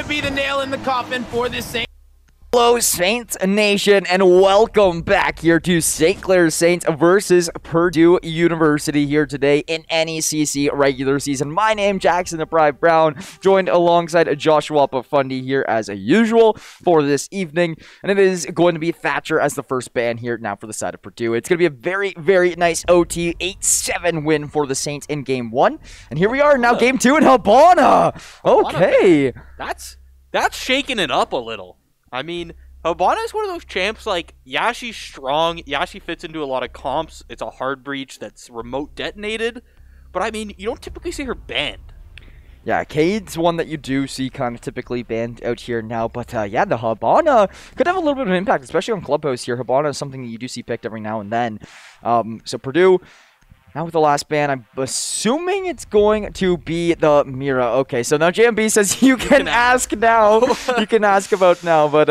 Be the nail in the coffin for this Saints. Hello, Saints Nation, and welcome back here to St. Clair Saints versus Purdue University here today in NECC regular season. My name, Jackson the Pride Brown, joined alongside Joshua Pafundi here as usual for this evening, and it is going to be Thatcher as the first band here now for the side of Purdue. It's going to be a very, very nice OT 8-7 win for the Saints in Game 1, and here we are now, Game 2 in Habana. Okay. That's shaking it up a little. I mean, Habana is one of those champs, like, yeah, she's strong. Yeah, she fits into a lot of comps. It's a hard breach that's remote detonated. But, I mean, you don't typically see her banned. Yeah, Cade's one that you do see kind of typically banned out here now. But, yeah, the Habana could have a little bit of an impact, especially on Clubhouse here. Habana is something that you do see picked every now and then. So, Purdue... Now with the last ban, I'm assuming it's going to be the Mira. Okay, so now JMB says you can ask now. You can ask about now, but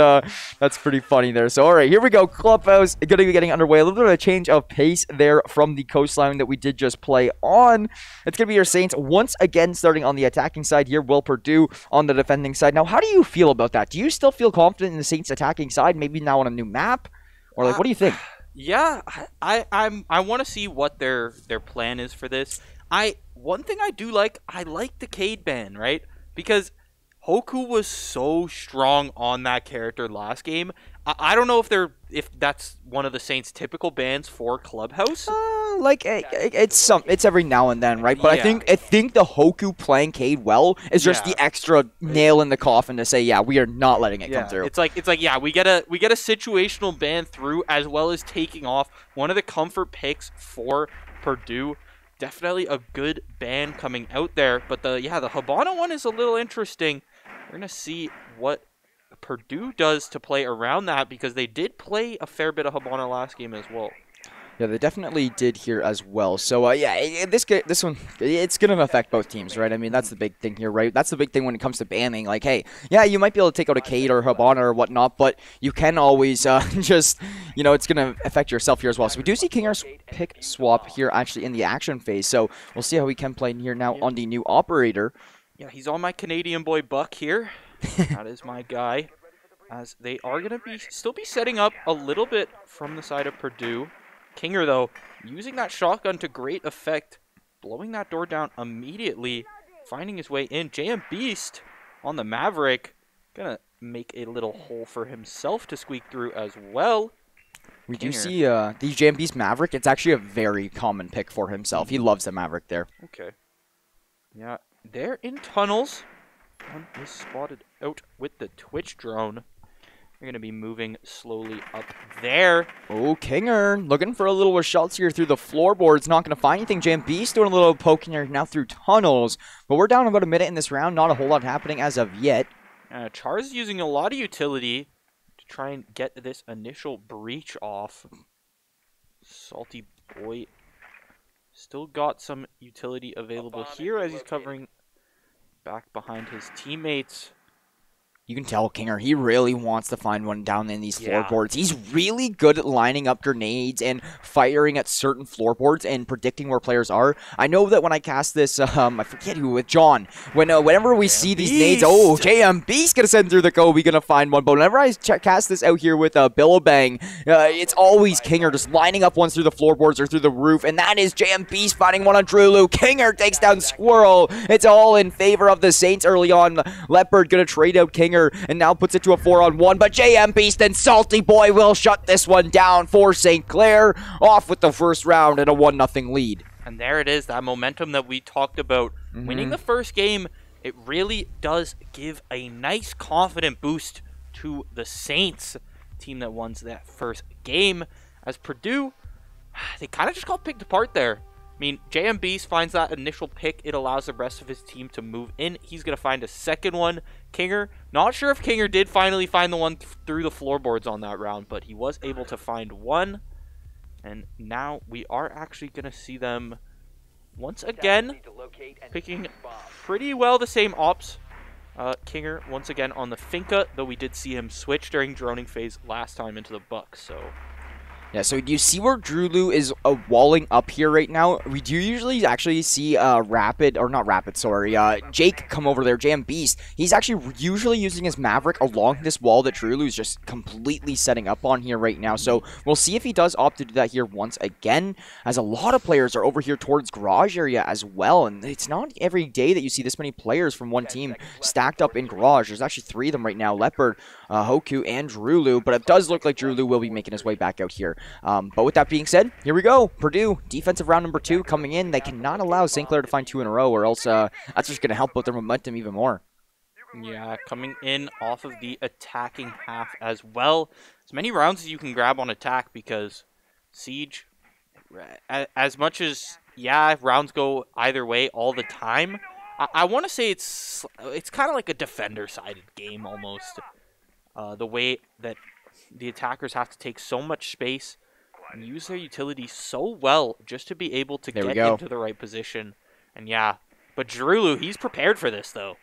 that's pretty funny there. So, all right, here we go. Clubhouse going to be getting underway. A little bit of a change of pace there from the coastline that we did just play on. It's going to be your Saints once again starting on the attacking side here. Will Purdue on the defending side. Now, how do you feel about that? Do you still feel confident in the Saints attacking side, maybe now on a new map? Or, like, what do you think? Yeah, I want to see what their plan is for this. One thing I do like, I like the Cade ban, right? Because Hoku was so strong on that character last game. I don't know if that's one of the Saints' typical bans for Clubhouse. It's every now and then, right? But yeah. I think the Hoku playing Cade well is just the extra nail in the coffin to say, yeah, we are not letting it come through. It's like yeah, we get a situational ban through as well as taking off one of the comfort picks for Purdue. Definitely a good ban coming out there, but the Habana one is a little interesting. We're gonna see what Purdue does to play around that, because they did play a fair bit of Habana last game as well. Yeah, they definitely did here as well. So, yeah, this one, it's going to affect both teams, right? I mean, that's the big thing here, right? That's the big thing when it comes to banning. Like, hey, yeah, you might be able to take out a Cade or Habana or whatnot, but you can always just, it's going to affect yourself here as well. So we do see Kinger's pick swap here actually in the action phase. So we'll see how he can play here now on the new operator. Yeah, he's on my Canadian boy Buck here. That is my guy. As they are going to still be setting up a little bit from the side of Purdue. Kinger, though, using that shotgun to great effect, blowing that door down immediately, finding his way in. JM Beast on the Maverick, gonna make a little hole for himself to squeak through as well. We do see the JM Beast Maverick. It's actually a very common pick for himself. He loves the Maverick there. Okay. Yeah, they're in tunnels. One is spotted out with the Twitch drone. You're going to be moving slowly up there. Oh, Kinger looking for a little shots here through the floorboards. Not going to find anything. Jam Beast doing a little poking here now through tunnels. But we're down about a minute in this round. Not a whole lot happening as of yet. Char's is using a lot of utility to try and get this initial breach off. Salty Boy still got some utility available here as he's covering back behind his teammates. You can tell Kinger, he really wants to find one down in these floorboards. He's really good at lining up grenades and firing at certain floorboards and predicting where players are. I know that when I cast this, I forget who, with John, whenever we see these nades, JM Beast gonna send through the Kobe, gonna find one. But whenever I cast this out here with Billabang, it's always Kinger just lining up ones through the floorboards or through the roof, and that is JM Beast finding one on Drulu. Kinger takes down Squirrel. It's all in favor of the Saints early on. Leopard gonna trade out Kinger and now puts it to a 4-on-1, but JM Beast and Salty Boy will shut this one down for St. Clair, off with the first round and a 1-0 lead. And there it is, that momentum that we talked about. Winning the first game, it really does give a nice confident boost to the Saints, team that won that first game. As Purdue, they kind of just got picked apart there. I mean, JM Beast finds that initial pick. It allows the rest of his team to move in. He's going to find a second one. Kinger, not sure if Kinger did finally find the one through the floorboards on that round, but he was able to find one. And now we are actually going to see them once again picking pretty well the same ops. Kinger once again on the Finca, though we did see him switch during droning phase last time into the Bucks. So Yeah, so do you see where Drulu is walling up here right now? We do usually actually see Jake come over there, JM Beast. He's actually usually using his Maverick along this wall that Drulu is just completely setting up on here right now. So we'll see if he does opt to do that here once again, as a lot of players are over here towards garage area as well. And it's not every day that you see this many players from one team stacked up in garage. There's actually 3 of them right now, Leopard, Hoku, and Drulu. But it does look like Drulu will be making his way back out here. But with that being said, here we go. Purdue, defensive round number 2 coming in. They cannot allow St. Clair to find 2 in a row, or else that's just going to help with their momentum even more. Yeah, coming in off of the attacking half as well. As many rounds as you can grab on attack, because Siege, as much as, yeah, rounds go either way all the time, I want to say it's kind of like a defender-sided game almost. The way that the attackers have to take so much space and use their utility so well just to be able to get into the right position. And yeah, but Drulu, he's prepared for this though.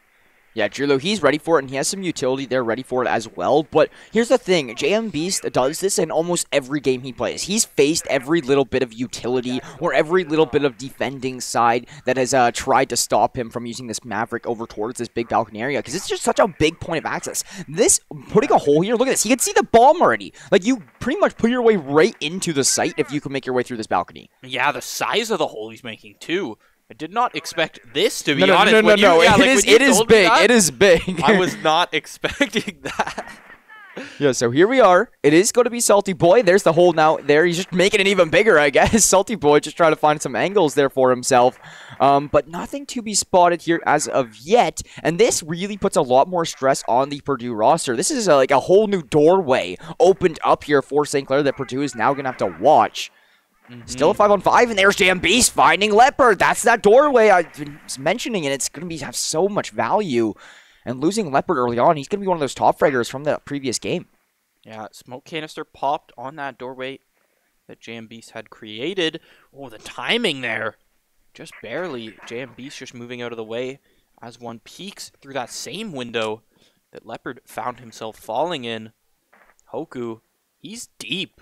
Yeah, Drulu, he's ready for it, and he has some utility there ready for it as well. But here's the thing, JM Beast does this in almost every game he plays. He's faced every little bit of utility or every little bit of defending side that has tried to stop him from using this Maverick over towards this big balcony area, because it's just such a big point of access. This, putting a hole here, look at this. You can see the bomb already. Like, you pretty much put your way right into the site if you can make your way through this balcony. Yeah, the size of the hole he's making, too. I did not expect this, to be honest. No. It is big. It is big. I was not expecting that. Yeah, so here we are. It is going to be Salty Boy. There's the hole now there. He's just making it even bigger, I guess. Salty Boy just trying to find some angles there for himself. But nothing to be spotted here as of yet. And this really puts a lot more stress on the Purdue roster. This is like a whole new doorway opened up here for St. Clair that Purdue is now going to have to watch. Still a 5-on-5, and there's JM Beast finding Leopard. That's that doorway I was mentioning, and it's going to have so much value. And losing Leopard early on, he's going to be one of those top fraggers from the previous game. Yeah, smoke canister popped on that doorway that JM Beast had created. Oh, the timing there. Just barely. JM Beast just moving out of the way as one peeks through that same window that Leopard found himself falling in. Hoku, he's deep.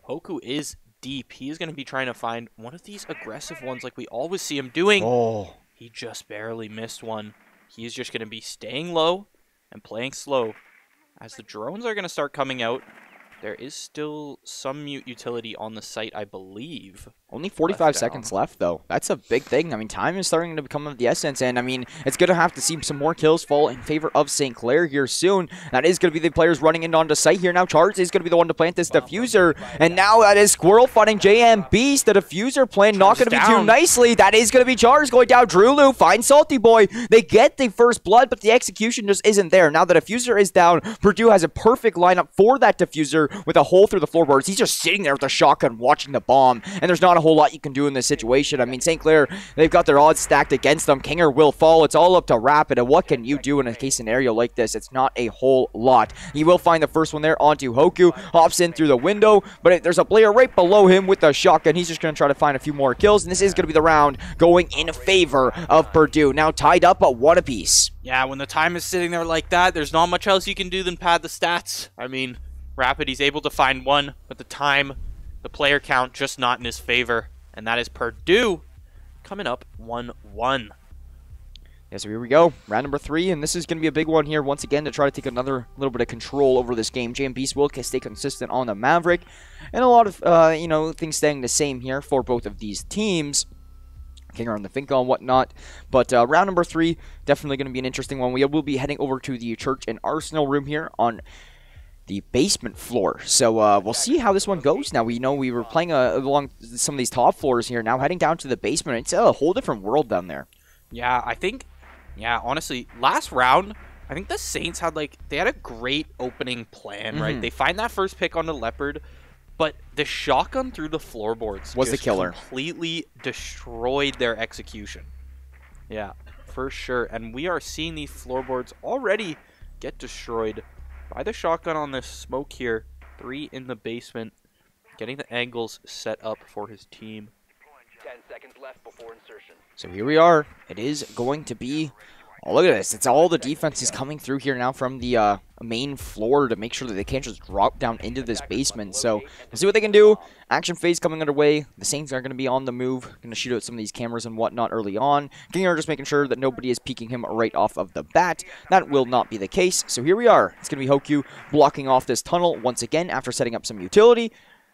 Hoku is deep. He is going to be trying to find one of these aggressive ones like we always see him doing. Oh. He just barely missed one. He is just going to be staying low and playing slow. As the drones are going to start coming out, there is still some mute utility on the site, I believe. Only 45 seconds left, though. That's a big thing. I mean, time is starting to become of the essence, and I mean, it's going to have to see some more kills fall in favor of St. Clair here soon. That is going to be the players running in onto site here now. Charles is going to be the one to plant this diffuser, and now that is Squirrel finding JM Beast. The diffuser plan not going to be too nicely. That is going to be Charles going down. Drulu finds Salty Boy. They get the first blood, but the execution just isn't there. Now the diffuser is down. Purdue has a perfect lineup for that diffuser with a hole through the floorboards. He's just sitting there with a shotgun watching the bomb, and there's not a whole lot you can do in this situation. I mean, St. Clair, they've got their odds stacked against them. Kinger will fall. It's all up to Rapid, and what can you do in a case scenario like this? It's not a whole lot. He will find the first one there onto Hoku, hops in through the window, but there's a player right below him with a shotgun. He's just going to try to find a few more kills, and this is going to be the round going in favor of Purdue. Now tied up at 1 apiece. Yeah, when the time is sitting there like that, there's not much else you can do than pad the stats. I mean, Rapid, he's able to find one, but the time, the player count, just not in his favor. And that is Purdue coming up 1-1. Yeah, so here we go. Round number 3, and this is going to be a big one here once again to try to take another little bit of control over this game. JM Beast will stay consistent on the Maverick, and a lot of, things staying the same here for both of these teams. Kinger on the Finca and whatnot. But round number 3, definitely going to be an interesting one. We will be heading over to the Church and Arsenal room here on the basement floor. So we'll see how this one goes. Now, we know we were playing along some of these top floors here. Now heading down to the basement, it's a whole different world down there. Yeah, honestly, last round, I think the Saints had, they had a great opening plan, right? They find that first pick on the Leopard, but the shotgun through the floorboards was the killer. Completely destroyed their execution. Yeah, for sure. And we are seeing these floorboards already get destroyed by the shotgun on this smoke here. 3 in the basement, getting the angles set up for his team. 10 seconds left before insertion. So here we are. It is going to be Oh, look at this. It's all the defense is coming through here now from the main floor to make sure that they can't just drop down into this basement. So we'll see what they can do. Action phase coming underway. The Saints are going to be on the move. Going to shoot out some of these cameras and whatnot early on. Kinger just making sure that nobody is peeking him right off of the bat. That will not be the case. So here we are. It's going to be Hokyu blocking off this tunnel once again after setting up some utility.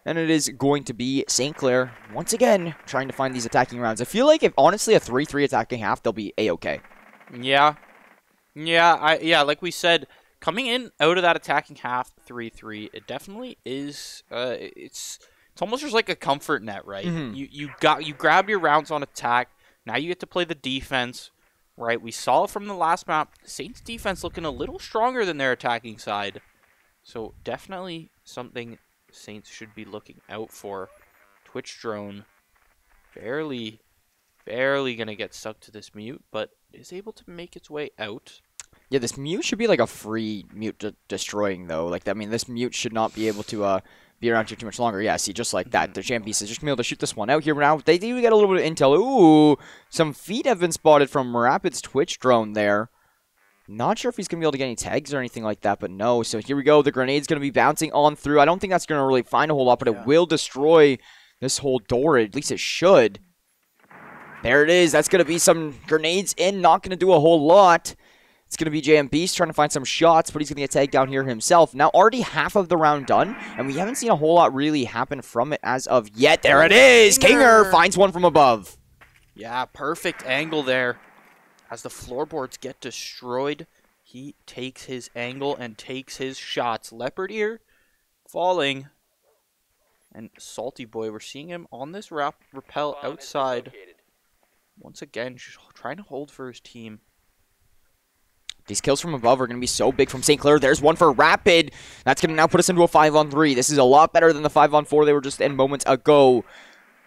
And it is going to be St. Clair, once again, trying to find these attacking rounds. I feel like if, honestly, a 3-3 attacking half, they'll be A-okay. Yeah, like we said, coming in out of that attacking half 3-3, it definitely is. It's almost just like a comfort net, right? You grab your rounds on attack. Now you get to play the defense, right? We saw from the last map, Saints defense looking a little stronger than their attacking side. So definitely something Saints should be looking out for. Twitch drone barely gonna get stuck to this mute, but is able to make its way out. Yeah, this mute should be like a free mute destroying though. Like, I mean, this mute should not be able to be around here too much longer. Yeah, see, just like that, the champ piece is just gonna be able to shoot this one out here now. They do get a little bit of intel. Ooh, some feet have been spotted from Rapid's Twitch drone there. Not sure if he's going to be able to get any tags or anything like that, but no. So here we go. The grenade's going to be bouncing on through. I don't think that's going to really find a whole lot, but it will destroy this whole door. At least it should. There it is. That's going to be some grenades in. Not going to do a whole lot. It's going to be JM Beast trying to find some shots, but he's going to get tagged down here himself. Now, already half of the round done, and we haven't seen a whole lot really happen from it as of yet. There it is. Kinger finds one from above. Yeah, perfect angle there. As the floorboards get destroyed, he takes his angle and takes his shots. Leopard Ear falling. And Salty Boy, we're seeing him on this rappel outside. Once again, trying to hold for his team. These kills from above are going to be so big from St. Clair. There's one for Rapid. That's going to now put us into a 5-on-3. This is a lot better than the 5-on-4 they were just in moments ago.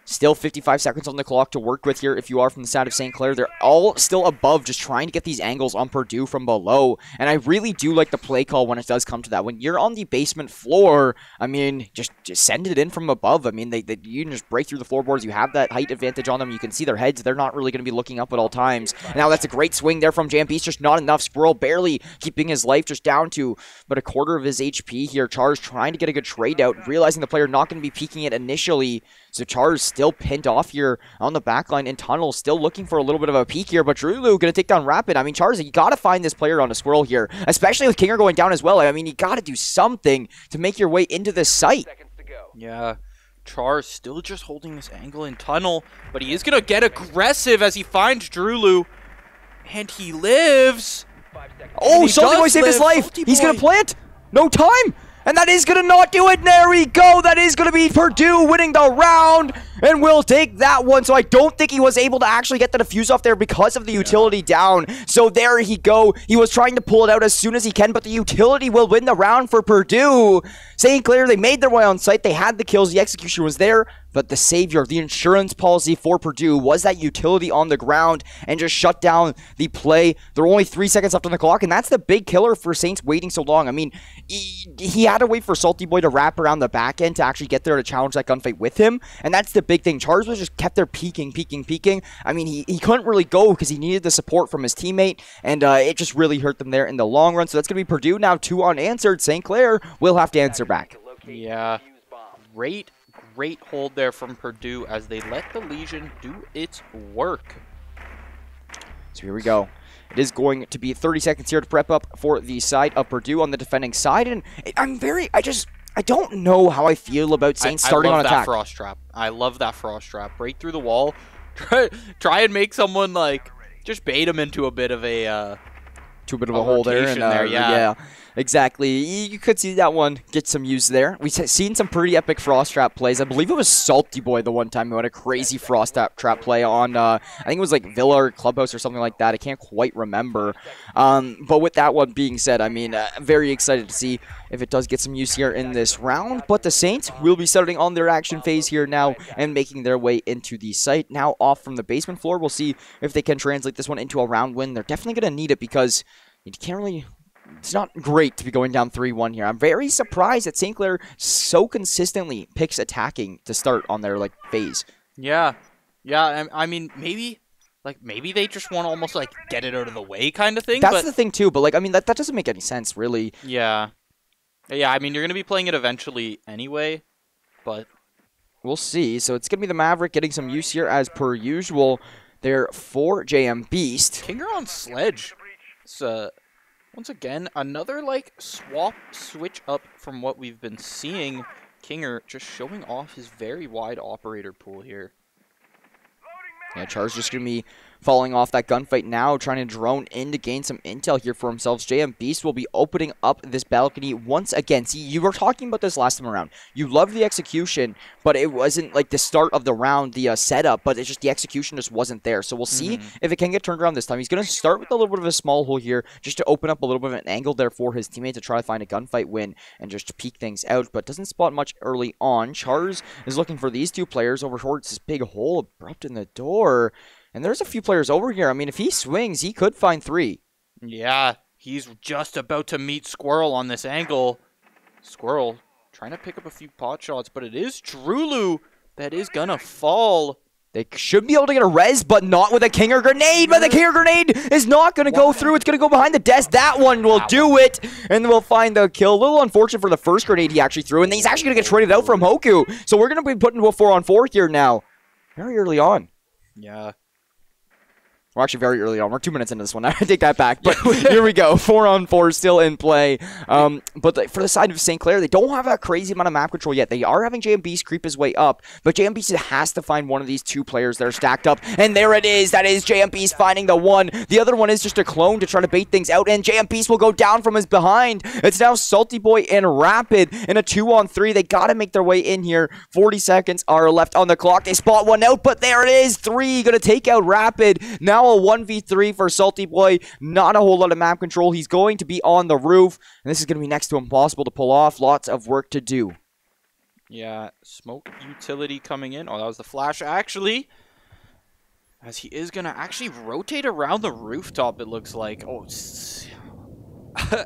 Still 55 seconds on the clock to work with here if you are from the side of St. Clair. They're all still above, just trying to get these angles on Purdue from below. And I really do like the play call when it does come to that. When you're on the basement floor, I mean, just send it in from above. I mean, you can just break through the floorboards. You have that height advantage on them. You can see their heads. They're not really going to be looking up at all times. Now that's a great swing there from Jambeast. Just not enough. Squirrel barely keeping his life just down to but a quarter of his HP here. Char's trying to get a good trade out, realizing the player not going to be peeking it initially. So Char's still pinned off here on the backline in tunnel, still looking for a little bit of a peek here, but Drulu going to take down Rapid. I mean, Char's, you got to find this player on a squirrel here, especially with Kinger going down as well. I mean, you got to do something to make your way into this site. Yeah, Char's still just holding this angle in tunnel, but he is going to get aggressive as he finds Drulu, and he lives. Oh, Salty Boy saved his life. He's going to plant. No time. And that is going to not do it. There we go. That is going to be Purdue winning the round. And we'll take that one. So I don't think he was able to actually get the defuse off there because of the utility down. So there he go. He was trying to pull it out as soon as he can, but the utility will win the round for Purdue. St. Clair, they made their way on site. They had the kills. The execution was there. But the savior, the insurance policy for Purdue was that utility on the ground and just shut down the play. There were only 3 seconds left on the clock, and that's the big killer for Saints waiting so long. I mean, he had to wait for Salty Boy to wrap around the back end to actually get there to challenge that gunfight with him, and that's the big thing. Charles was just kept there peeking. I mean, he couldn't really go because he needed the support from his teammate, and it just really hurt them there in the long run. So that's going to be Purdue now 2 unanswered. St. Clair will have to answer back. Yeah, great hold there from Purdue as they let the Legion do its work. So here we go. It is going to be 30 seconds here to prep up for the side of Purdue on the defending side, and I don't know how I feel about Saints starting on attack. I love that frost trap. I love that frost trap. Break through the wall. Try and make someone like just bait him into a bit of a hole there. And, yeah, exactly. You could see that one get some use there. We've seen some pretty epic frost trap plays. I believe it was Salty Boy the one time who had a crazy frost trap play on, I think it was like Villa or Clubhouse or something like that. I can't quite remember. But with that one being said, I mean, very excited to see if it does get some use here in this round. But the Saints will be starting on their action phase here now and making their way into the site. Now off from the basement floor, we'll see if they can translate this one into a round win. They're definitely going to need it because you can't really... It's not great to be going down 3-1 here. I'm very surprised that St. Clair so consistently picks attacking to start on their phase. Yeah. I mean, maybe Like, maybe they just want to almost, like, get it out of the way kind of thing. That's the thing, too. But, like, I mean, that doesn't make any sense, really. Yeah. Yeah, I mean, you're going to be playing it eventually anyway, but... We'll see. So it's going to be the Maverick getting some use here as per usual. They're for JM Beast. Kinger on Sledge. It's, once again, another, like, switch up from what we've been seeing. Kinger just showing off his very wide operator pool here. Yeah, Char's just going to be falling off that gunfight now, trying to drone in to gain some intel here for himself. JM Beast will be opening up this balcony once again. See, you were talking about this last time around. You love the execution, but it wasn't like the start of the round, the setup, but it's just the execution just wasn't there. So we'll see if it can get turned around this time. He's going to start with a little bit of a small hole here, just to open up a little bit of an angle there for his teammate to try to find a gunfight win and just to peek things out, but doesn't spot much early on. Char's is looking for these two players over towards this big hole abrupt in the door. And there's a few players over here. I mean, if he swings, he could find 3. Yeah, he's just about to meet Squirrel on this angle. Squirrel trying to pick up a few pot shots, but it is Drulu that is going to fall. They should be able to get a res, but not with a Kinger grenade. But the Kinger grenade is not going to go through. It's going to go behind the desk. That one will do it. And we'll find the kill. A little unfortunate for the first grenade he actually threw. And he's actually going to get traded out from Hoku. So we're going to be put into a 4-on-4 here now. Very early on. Yeah. We're actually very early on. We're 2 minutes into this one. I take that back. But here we go. 4-on-4 still in play. But for the side of St. Clair, they don't have a crazy amount of map control yet. They are having JM Beast creep his way up. But JM Beast has to find one of these 2 players that are stacked up. And there it is. That is JM Beast finding the one. The other one is just a clone to try to bait things out. And JM Beast will go down from his behind. It's now Salty Boy and Rapid in a 2-on-3. They got to make their way in here. 40 seconds are left on the clock. They spot one out. But there it is. 3 going to take out Rapid. Now a 1v3 for Salty Boy. Not a whole lot of map control. He's going to be on the roof. And this is going to be next to impossible to pull off. Lots of work to do. Yeah, smoke utility coming in. Oh, that was the flash, actually. As he is going to actually rotate around the rooftop, it looks like. Oh,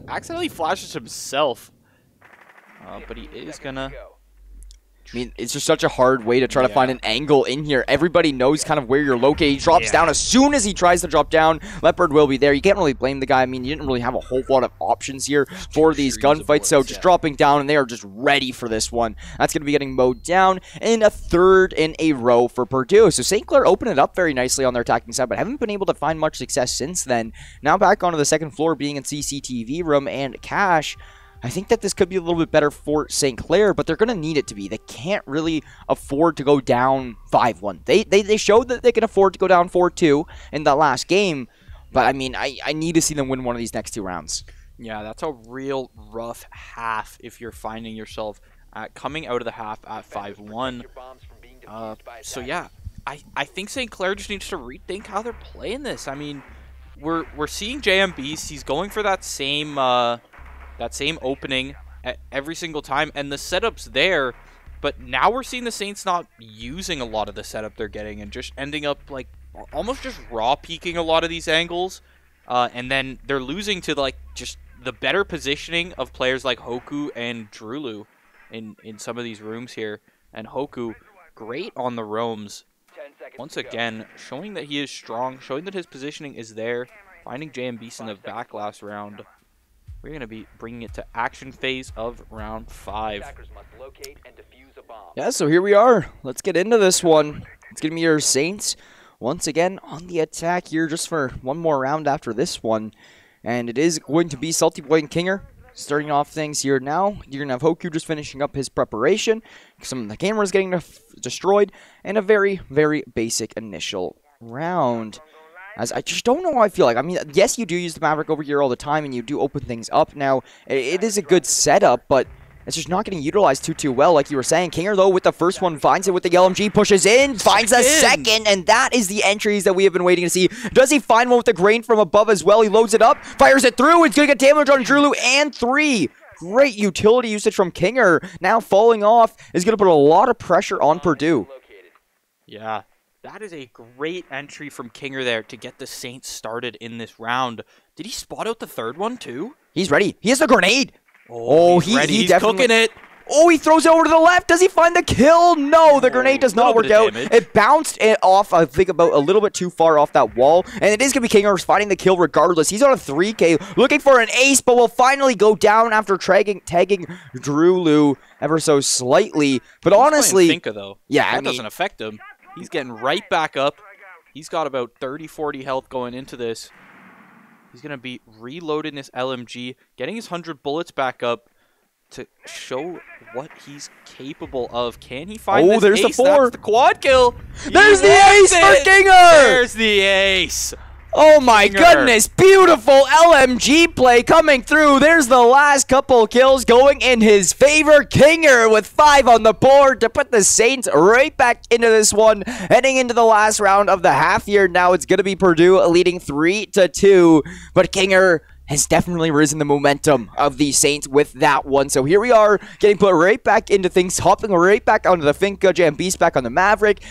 accidentally flashes himself. But he is going to... I mean, it's just such a hard way to try to find an angle in here. Everybody knows kind of where you're located. He drops down as soon as he tries to drop down. Leopard will be there. You can't really blame the guy. I mean, you didn't really have a whole lot of options here for these gunfights. So just dropping down, and they are just ready for this one. That's going to be getting mowed down in a 3rd in a row for Purdue. So St. Clair opened it up very nicely on their attacking side, but haven't been able to find much success since then. Now back onto the 2nd floor, being in CCTV room and Cash. I think that this could be a little bit better for St. Clair, but they're going to need it to be. They can't really afford to go down 5-1. They showed that they can afford to go down 4-2 in the last game, but I mean, I need to see them win one of these next 2 rounds. Yeah, that's a real rough half if you're finding yourself coming out of the half at 5-1. So yeah, I think St. Clair just needs to rethink how they're playing this. I mean, we're seeing JM Beast. He's going for that same opening at every single time, and the setup's there, but now we're seeing the Saints not using a lot of the setup they're getting and just ending up like almost just raw peeking a lot of these angles, and then they're losing to like just the better positioning of players like Hoku and Drulu in some of these rooms here. And Hoku, great on the roams, once again showing that he is strong, showing that his positioning is there, finding JM Beast in the back last round. We're going to be bringing it to action phase of round 5. Yeah, so here we are. Let's get into this one. It's going to be your Saints once again on the attack here just for one more round after this one. And it is going to be Salty Boy and Kinger starting off things here now. You're going to have Hoku just finishing up his preparation. Some of the cameras getting destroyed. And a very, very basic initial round. As I just don't know how I feel like. I mean, yes, you do use the Maverick over here all the time, and you do open things up. Now, it is a good setup, but it's just not getting utilized too well, like you were saying. Kinger, though, with the first one, finds it with the LMG, pushes in, finds a second, and that is the entries that we have been waiting to see. Does he find one with the grain from above as well? He loads it up, fires it through. It's going to get damage on Drulu, and 3. Great utility usage from Kinger. Now falling off is going to put a lot of pressure on Purdue. Yeah. That is a great entry from Kinger there to get the Saints started in this round. Did he spot out the 3rd one too? He's ready. He has a grenade. Oh, he's ready. He's cooking it. Oh, he throws it over to the left. Does he find the kill? No, the grenade does not work out. It bounced it off, I think, about a little bit too far off that wall. And it is going to be Kinger finding the kill regardless. He's on a 3K, looking for an ace, but will finally go down after tagging Drulu ever so slightly. But honestly, Finka, though. Yeah, that doesn't affect him. He's getting right back up. He's got about 30, 40 health going into this. He's going to be reloading this LMG, getting his 100 bullets back up to show what he's capable of. Can he find this there's ace? The 4. That's the quad kill. There's the ace for Kinger. There's the ace. Oh my goodness, beautiful LMG play coming through. There's the last couple kills going in his favor. Kinger with 5 on the board to put the Saints right back into this one. Heading into the last round of the half year now, it's going to be Purdue leading 3-2. But Kinger has definitely risen the momentum of the Saints with that one. So here we are, getting put right back into things, hopping right back onto the Finka, Jam Beast back on the Maverick,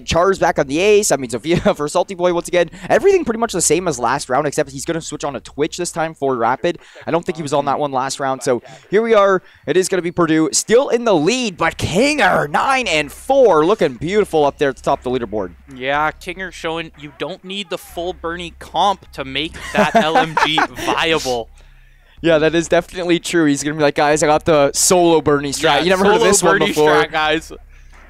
Char's back on the Ace, I mean Sophia for Salty Boy once again. Everything pretty much the same as last round, except he's going to switch on a Twitch this time for Rapid. I don't think he was on that one last round, so here we are. It is going to be Purdue still in the lead, but Kinger, 9-4, looking beautiful up there at the top of the leaderboard. Yeah, Kinger showing you don't need the full Bernie comp to make that LMG viable. Yeah, that is definitely true. He's going to be like, guys, I got the solo Bernie strat. Yeah, you never heard of this one before. Strat, guys.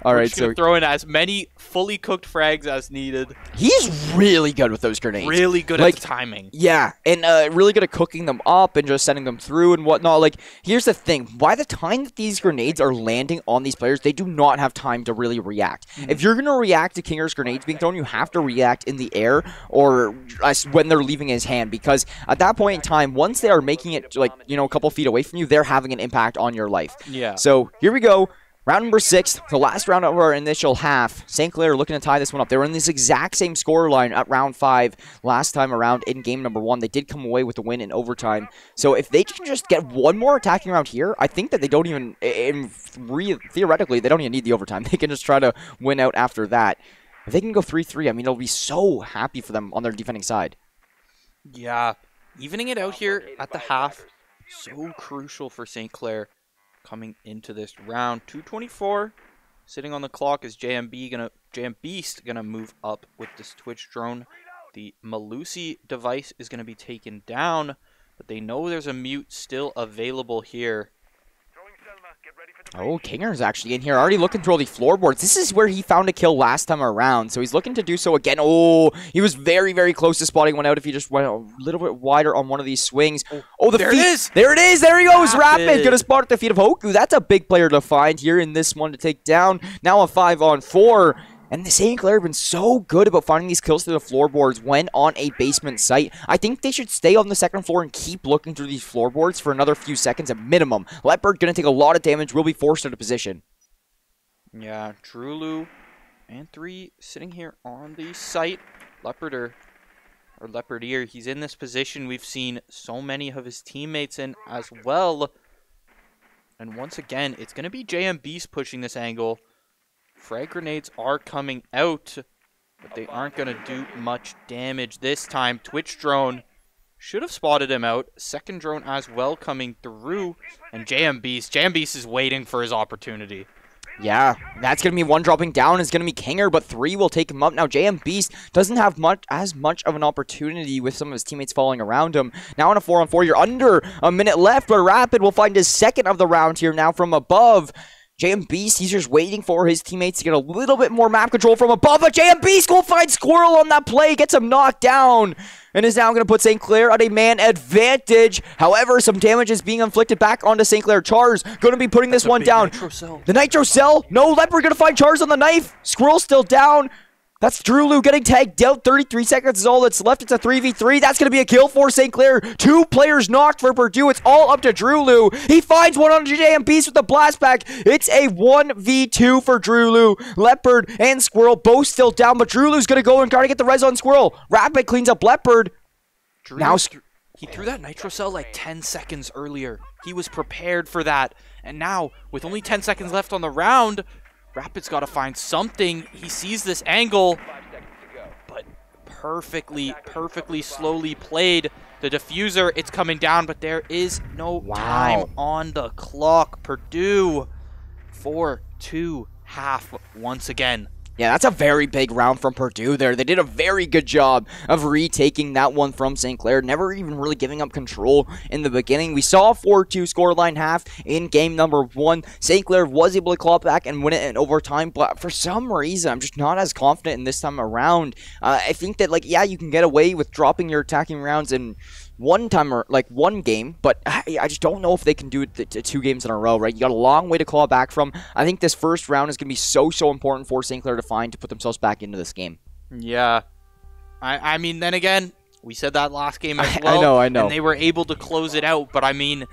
All right, so throw in as many fully cooked frags as needed. He's really good with those grenades. Really good at the timing. Yeah, and really good at cooking them up and just sending them through and whatnot. Like, here's the thing. By the time that these grenades are landing on these players, they do not have time to really react. If you're going to react to Kinger's grenades being thrown, you have to react in the air or when they're leaving his hand, because at that point in time, once they are making it, like, you know, a couple feet away from you, they're having an impact on your life. Yeah. So, here we go. Round number 6, the last round of our initial half. St. Clair looking to tie this one up. They were in this exact same scoreline at round 5 last time around in game number 1. They did come away with the win in overtime. So if they can just get one more attacking round here, I think that they don't even, theoretically, they don't even need the overtime. They can just try to win out after that. If they can go 3-3, I mean, it'll be so happy for them on their defending side. Yeah, evening it out here at the half, so crucial for St. Clair. Coming into this round, 2:24, sitting on the clock is Jam Beast gonna move up with this Twitch drone. The Malusi device is gonna be taken down, but they know there's a mute still available here. Oh, Kinger's actually in here, already looking through all the floorboards. This is where he found a kill last time around, so he's looking to do so again. Oh, he was very, very close to spotting one out if he just went a little bit wider on one of these swings. Oh, there it is! There it is! There he goes! Rapid! Gonna spot at the feet of Hoku. That's a big player to find here in this one to take down. Now a 5-on-4. And the St. Clair have been so good about finding these kills through the floorboards when on a basement site. I think they should stay on the second floor and keep looking through these floorboards for another few seconds at minimum. Leopard going to take a lot of damage, will be forced into position. Yeah, Drulu and 3 sitting here on the site. Leopardier, he's in this position we've seen so many of his teammates in as well. And once again, it's going to be JM Beast pushing this angle. Frag grenades are coming out, but they aren't going to do much damage this time. Twitch drone should have spotted him out. Second drone as well coming through. And JM Beast is waiting for his opportunity. Yeah, that's going to be one dropping down. It's going to be Kinger, but 3 will take him up. Now, JM Beast doesn't have as much of an opportunity with some of his teammates falling around him. Now on a 4-on-4, you're under a minute left, but Rapid will find his second of the round here now from above. JM Beast, he's just waiting for his teammates to get a little bit more map control from above, but JM Beast will find Squirrel on that play, gets him knocked down, and is now going to put St. Clair at a man advantage. However, some damage is being inflicted back onto St. Clair. Char's going to be putting this one down. The Nitro Cell, no, Leopard going to find Char's on the knife. Squirrel still down. That's Drulu getting tagged out. 33 seconds is all that's left. It's a 3v3. That's going to be a kill for St. Clair. 2 players knocked for Purdue. It's all up to Drulu. He finds one on JM Beast with the blast pack. It's a 1v2 for Drulu. Leopard and Squirrel both still down, but Drulu's going to go and try to get the res on Squirrel. Rapid cleans up Leopard. Now he threw that Nitro Cell like 10 seconds earlier. He was prepared for that. And now, with only 10 seconds left on the round, Rapid's got to find something. He sees this angle, but perfectly slowly played. The diffuser, it's coming down, but there is no time on the clock. Purdue 4-2 half once again. Yeah, that's a very big round from Purdue there. They did a very good job of retaking that one from St. Clair, never even really giving up control in the beginning. We saw a 4-2 scoreline half in game number 1. St. Clair was able to claw back and win it in overtime, but for some reason, I'm just not as confident in this time around. I think that, like, yeah, you can get away with dropping your attacking rounds in one game, but I just don't know if they can do it 2 games in a row, right? You got a long way to claw back from. I think this first round is going to be so important for St. Clair to find to put themselves back into this game. Yeah. I mean, then again, we said that last game as well. I know. And they were able to close it out, but I mean,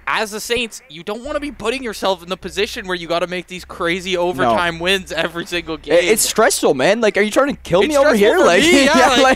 as the Saints, you don't want to be putting yourself in the position where you got to make these crazy overtime wins every single game. It's stressful, man. Like, are you trying to kill me over here? Like, me, yeah,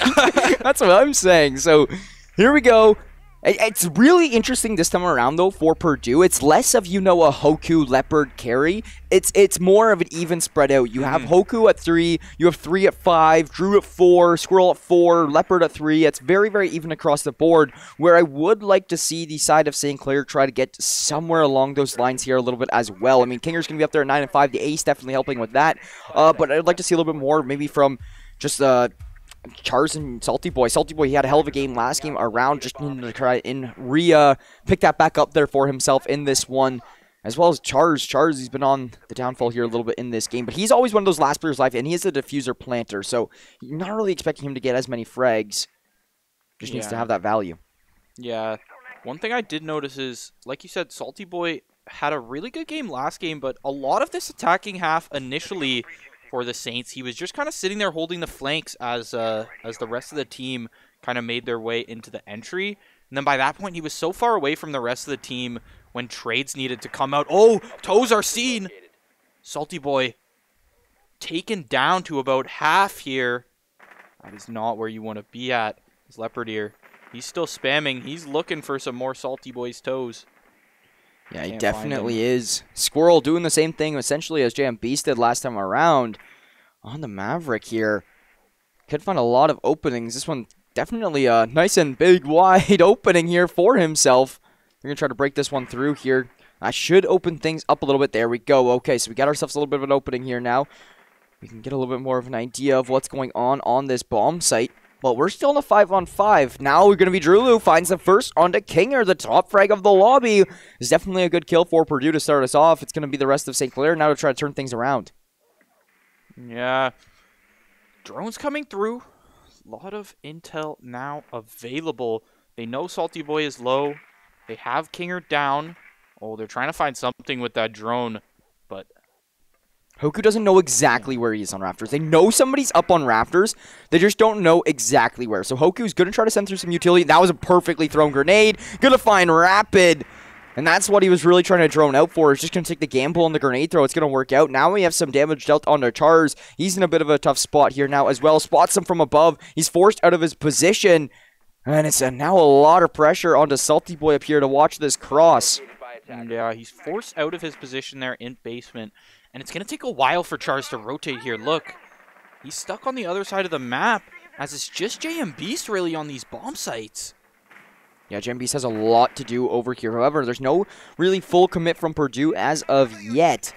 that's what I'm saying. So, here we go. It's really interesting this time around, though, for Purdue. It's less of, a Hoku Leopard carry. It's more of an even spread out. You have Hoku at 3, you have 3 at 5, Drew at 4, Squirrel at 4, Leopard at 3. It's very, very even across the board, where I would like to see the side of St. Clair try to get somewhere along those lines here a little bit as well. I mean, Kinger's going to be up there at 9 and 5. The ace definitely helping with that. But I'd like to see a little bit more, maybe from just Chars and Salty Boy. Salty Boy, he had a hell of a game last game around, just needed to try and pick that back up there for himself in this one, as well as Chars. Chars, he's been on the downfall here a little bit in this game, but he's always one of those last players life, and he is a diffuser planter, so you're not really expecting him to get as many frags. Just needs to have that value. Yeah. One thing I did notice is, like you said, Salty Boy had a really good game last game, but a lot of this attacking half initially for the Saints, he was just kind of sitting there holding the flanks as the rest of the team kind of made their way into the entry. And then by that point, he was so far away from the rest of the team when trades needed to come out. Oh, toes are seen. Salty Boy taken down to about half here. That is not where you want to be at. This Leopard here, he's still spamming. He's looking for some more Salty Boy's toes. Yeah, he definitely is. Squirrel doing the same thing essentially as JM Beast did last time around on the Maverick here. Could find a lot of openings. This one definitely a nice and big wide opening here for himself. We're going to try to break this one through here. I should open things up a little bit. There we go. Okay, so we got ourselves a little bit of an opening here now. We can get a little bit more of an idea of what's going on this bomb site. But we're still in a 5-on-5. Now we're going to be Drulu finds the first onto Kinger, the top frag of the lobby. It's definitely a good kill for Purdue to start us off. It's going to be the rest of St. Clair now to try to turn things around. Yeah. Drones coming through. A lot of intel now available. They know Salty Boy is low. They have Kinger down. Oh, they're trying to find something with that drone. But Hoku doesn't know exactly where he is on Rafters. They know somebody's up on Rafters. They just don't know exactly where. So Hoku's going to try to send through some utility. That was a perfectly thrown grenade. Going to find Rapid. And that's what he was really trying to drone out for. He's just going to take the gamble on the grenade throw. It's going to work out. Now we have some damage dealt onto Chars. He's in a bit of a tough spot here now as well. Spots him from above. He's forced out of his position. And it's now a lot of pressure onto Salty Boy up here to watch this cross. Yeah, he's forced out of his position there in basement. And it's going to take a while for Chars to rotate here. Look, he's stuck on the other side of the map, as it's just JM Beast really on these bomb sites. Yeah, JM Beast has a lot to do over here. However, there's no really full commit from Purdue as of yet.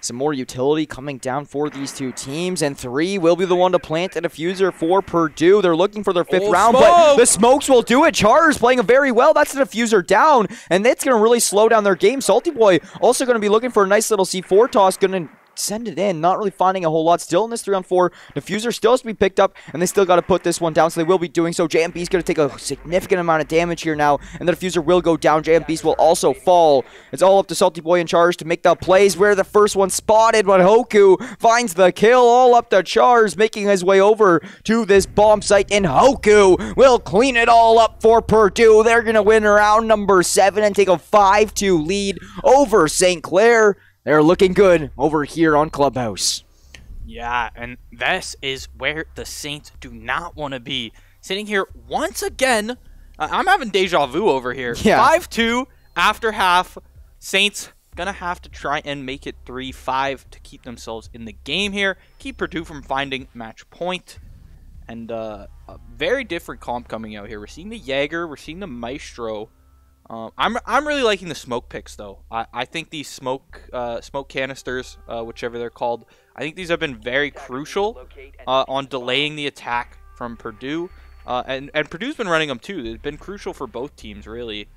Some more utility coming down for these two teams. And 3 will be the one to plant a diffuser for Purdue. They're looking for their 5th round, but the smokes will do it. Chars playing very well. That's the diffuser down, and that's going to really slow down their game. Salty Boy also going to be looking for a nice little C4 toss. Going to send it in. Not really finding a whole lot. Still in this 3-on-4. Diffuser still has to be picked up, and they still got to put this one down, so they will be doing so. JM Beast going to take a significant amount of damage here now, and the diffuser will go down. JM Beast will also fall. It's all up to Salty Boy in Chars to make the plays where the first one spotted, but Hoku finds the kill. All up to Chars, making his way over to this bomb site, and Hoku will clean it all up for Purdue. They're going to win round number 7 and take a 5-2 lead over St. Clair. They're looking good over here on Clubhouse. Yeah, and this is where the Saints do not want to be. Sitting here once again, I'm having deja vu over here. Yeah. 5-2 after half. Saints going to have to try and make it 3-5 to keep themselves in the game here. Keep Purdue from finding match point. And a very different comp coming out here. We're seeing the Jaeger. We're seeing the Maestro. I'm really liking the smoke picks though. I think these smoke canisters, whichever they're called, I think these have been very crucial on delaying the attack from Purdue. And Purdue's been running them too. They've been crucial for both teams, really.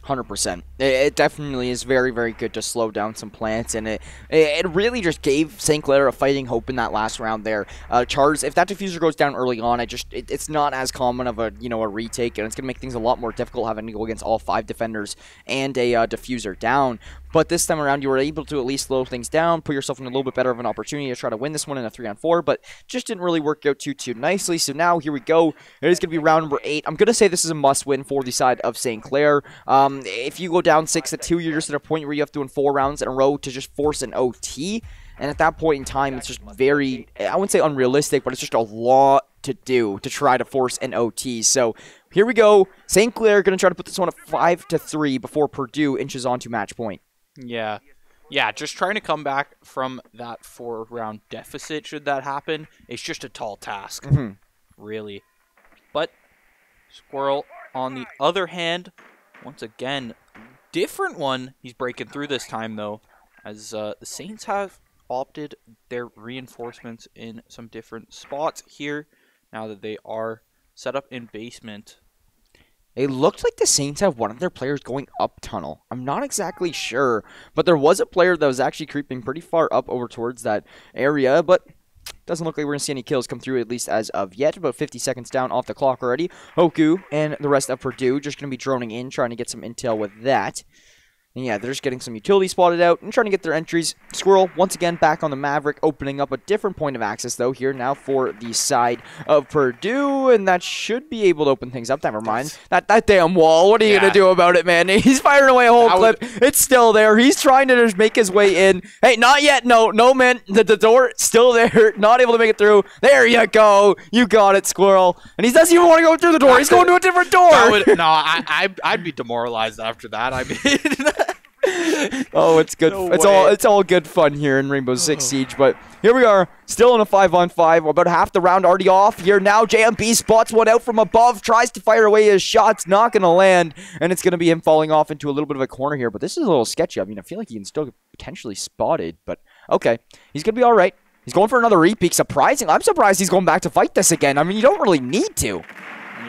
100%. It definitely is very, very good to slow down some plants, and it really just gave St. Clair a fighting hope in that last round there. Chars, if that diffuser goes down early on, it's not as common of a a retake, and it's gonna make things a lot more difficult having to go against all 5 defenders and a diffuser down. But this time around, you were able to at least slow things down, put yourself in a little bit better of an opportunity to try to win this one in a 3-on-4, but just didn't really work out too nicely. So now, here we go. It is going to be round number 8. I'm going to say this is a must-win for the side of St. Clair. If you go down 6-2, you're just at a point where you have to win 4 rounds in a row to just force an OT. And at that point in time, it's just very, I wouldn't say unrealistic, but it's just a lot to do to try to force an OT. So here we go. St. Clair going to try to put this one at 5-3 before Purdue inches on to match point. Yeah, just trying to come back from that 4-round deficit, should that happen, it's just a tall task, really. But Squirrel, on the other hand, once again, different one. He's breaking through this time, though, as the Saints have opted their reinforcements in some different spots here, now that they are set up in basement. It looked like the Saints have one of their players going up tunnel. I'm not exactly sure, but there was a player that was actually creeping pretty far up over towards that area, but doesn't look like we're going to see any kills come through, at least as of yet. About 50 seconds down off the clock already. Hoku and the rest of Purdue just going to be droning in, trying to get some intel with that. And yeah, they're just getting some utility spotted out and trying to get their entries. Squirrel, once again, back on the Maverick, opening up a different point of access, though, here now for the side of Purdue, and that should be able to open things up. Never mind. That damn wall, what are you going to do about it, man? He's firing away a whole clip. It's still there. He's trying to just make his way in. Hey, not yet. No, man. The door, still there. Not able to make it through. There you go. You got it, Squirrel. And he doesn't even want to go through the door. He's going to a different door. I'd be demoralized after that. I mean... Oh, it's good. No it's all good fun here in Rainbow Six Siege. But here we are, still in a 5-on-5. We're about half the round already off here now. JMB spots one out from above, tries to fire away his shots, not going to land, and it's going to be him falling off into a little bit of a corner here. But this is a little sketchy. I mean, I feel like he can still get potentially spotted, but okay, he's going to be all right. He's going for another repeat. Surprising. I'm surprised he's going back to fight this again. I mean, you don't really need to.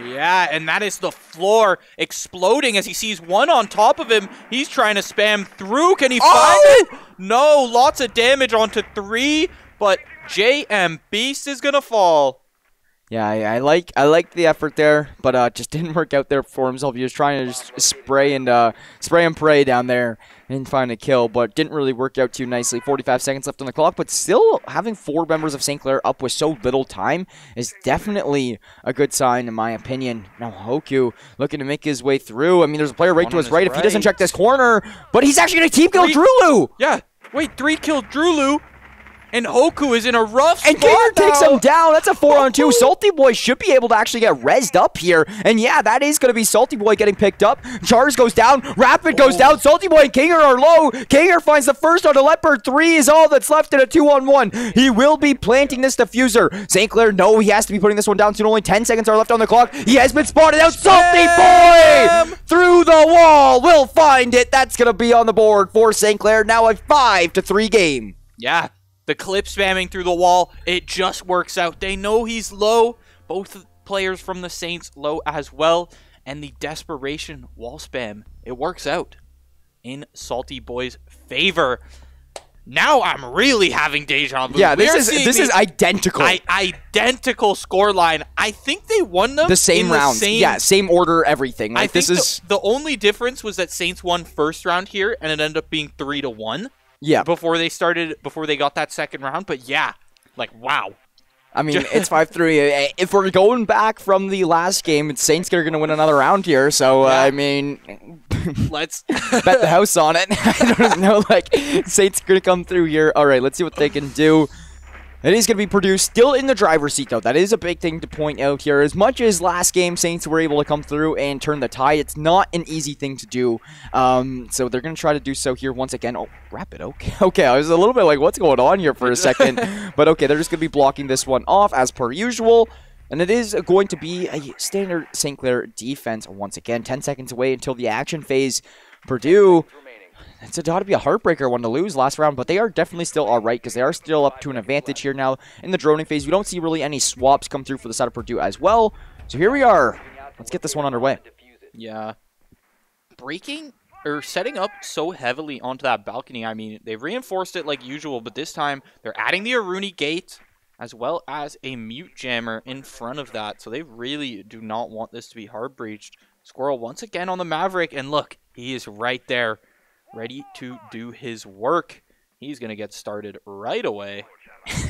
Yeah, and that is the floor exploding as he sees one on top of him. He's trying to spam through. Can he find it? No, lots of damage onto 3, but JM Beast is going to fall. Yeah, I like the effort there, but just didn't work out there for himself. He was trying to just spray and pray down there and find a kill, but didn't really work out too nicely. 45 seconds left on the clock, but still having 4 members of St. Clair up with so little time is definitely a good sign, in my opinion. Now Hoku looking to make his way through. I mean, there's a player right to his right. If he doesn't check this corner, but he's actually going to team kill Drulu. Yeah, wait, 3 killed Drulu. And Hoku is in a rough spot. And Gator takes him down. That's a 4-on-2. Salty Boy should be able to actually get rezzed up here. And yeah, that is going to be Salty Boy getting picked up. Chars goes down. Rapid goes down. Salty Boy and Kinger are low. Kinger finds the first on a Leopard. 3 is all that's left in a 2-on-1. He will be planting this diffuser. St. Clair, no, he has to be putting this one down soon. Only 10 seconds are left on the clock. He has been spotted out. Salty Boy through the wall. Will find it. That's going to be on the board for St. Clair. Now a 5-3 game. Yeah. The clip spamming through the wall, it just works out. They know he's low. Both players from the Saints low as well. And the desperation wall spam, it works out in Salty Boy's favor. Now I'm really having deja vu. Yeah, this is identical. Identical scoreline. I think they won them the same round. Yeah, same order, everything. Like, I think the only difference was that Saints won first round here, and it ended up being 3-1. Yeah. Before they got that second round. But yeah, like, wow. I mean, it's 5-3. If we're going back from the last game, it's Saints are going to win another round here. So, yeah. I mean, let's bet the house on it. I don't know, like, Saints are going to come through here. All right, let's see what they can do. It is going to be Purdue still in the driver's seat, though. That is a big thing to point out here. As much as last game Saints were able to come through and turn the tide, it's not an easy thing to do. So they're going to try to do so here once again. Oh, Rapid, okay. Okay, I was a little bit like, what's going on here for a second? But okay, they're just going to be blocking this one off as per usual. And it is going to be a standard St. Clair defense once again. 10 seconds away until the action phase. Purdue, it's got to be a heartbreaker one to lose last round, but they are definitely still all right because they are still up to an advantage here now in the droning phase. We don't see really any swaps come through for the side of Purdue as well. So here we are. Let's get this one underway. Yeah. Breaking or setting up so heavily onto that balcony. I mean, they reinforced it like usual, but this time they're adding the Aruni gate as well as a mute jammer in front of that. So they really do not want this to be hard breached. Squirrel once again on the Maverick, and look, he is right there, ready to do his work. He's going to get started right away.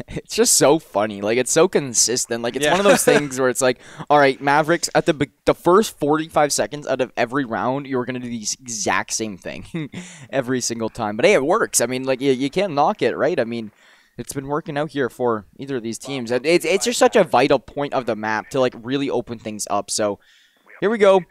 It's just so funny. Like, it's so consistent. Like, it's one of those things where it's like, all right, Mavericks, at the first 45 seconds out of every round, you're going to do the exact same thing every single time. But, hey, it works. I mean, like, you can't knock it, right? I mean, it's been working out here for either of these teams. It's just such a vital point of the map to, like, really open things up. So, here we go.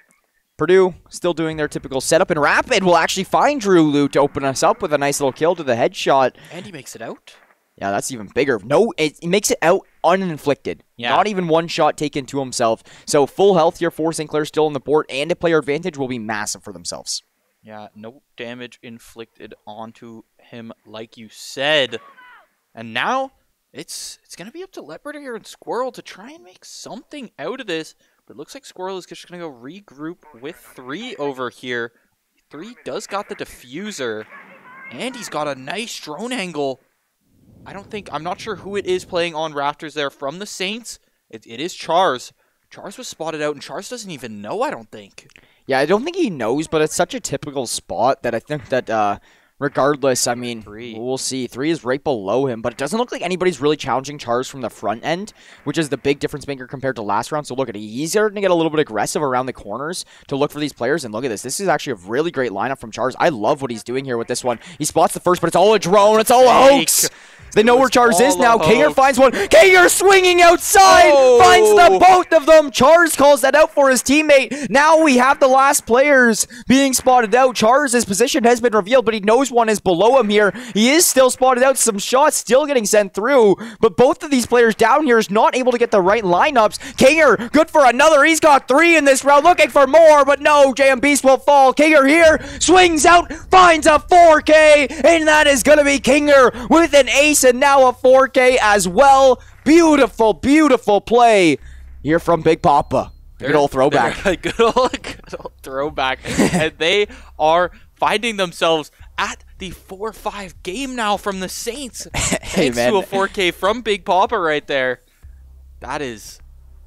Purdue still doing their typical setup, and Rapid will actually find Drew Lou to open us up with a nice little kill to the headshot. And he makes it out. Yeah, that's even bigger. No, it makes it out uninflicted. Yeah. Not even one shot taken to himself. So full health here for St. Clair still on the board, and a player advantage will be massive for themselves. Yeah, no damage inflicted onto him, like you said. And now it's going to be up to Leopard here and Squirrel to try and make something out of this. But it looks like Squirrel is just going to go regroup with 3 over here. 3 does got the diffuser, and he's got a nice drone angle. I'm not sure who it is playing on Rafters there from the Saints. It is Char's. Char's was spotted out, and Char's doesn't even know, I don't think. Yeah, I don't think he knows, but it's such a typical spot that I think that regardless, I mean, 3. We'll see. 3 is right below him, but it doesn't look like anybody's really challenging Char's from the front end, which is the big difference maker compared to last round. So look at it. He's starting to get a little bit aggressive around the corners to look for these players, and look at this. This is actually a really great lineup from Char's. I love what he's doing here with this one. He spots the first, but it's all a drone. It's all a hoax. They know where Char's is now. Kinger finds one. Kinger swinging outside. Finds the both of them. Char's calls that out for his teammate. Now we have the last players being spotted out. Char's position has been revealed, but he knows one is below him here. He is still spotted out. Some shots still getting sent through, but both of these players down here is not able to get the right lineups. Kinger, good for another. He's got 3 in this round, looking for more, but no, JM Beast will fall. Kinger here, swings out, finds a 4K, and that is going to be Kinger with an ace, and now a 4K as well. Beautiful, beautiful play here from Big Papa. Good old throwback. Good old throwback. And they are finding themselves at the 4-5 game now from the Saints. Hey, thanks man. to a 4K from Big Papa right there. That is,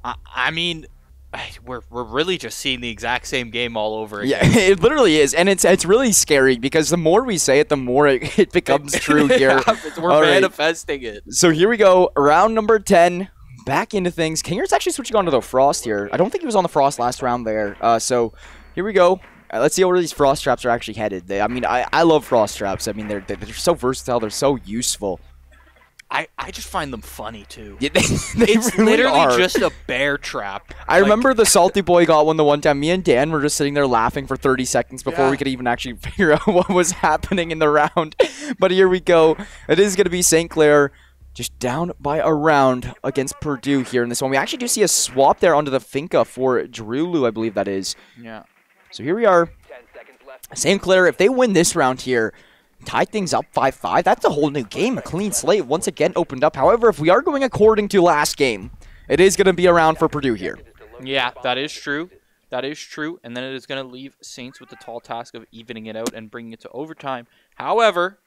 I mean, we're really just seeing the exact same game all over again. Yeah, it literally is, and it's really scary because the more we say it, the more it becomes true here. We're manifesting it. So here we go, round number 10. Back into things. Kinger's actually switching on to the Frost here. I don't think he was on the Frost last round there. So here we go. Let's see where these Frost traps are actually headed. I mean, I love Frost traps. I mean, they're so versatile. They're so useful. I just find them funny, too. Yeah, it's really literally are. just a bear trap. I remember the Salty Boy got one the one time. Me and Dan were just sitting there laughing for 30 seconds before we could even actually figure out what was happening in the round. But here we go. It is going to be St. Clair just down by a round against Purdue here in this one. We actually do see a swap there onto the Finca for Drulu, I believe that is. Yeah. So here we are. St. Clair, if they win this round here, tie things up 5-5, that's a whole new game. A clean slate once again opened up. However, if we are going according to last game, it is going to be a round for Purdue here. Yeah, that is true. That is true. And then it is going to leave Saints with the tall task of evening it out and bringing it to overtime. However,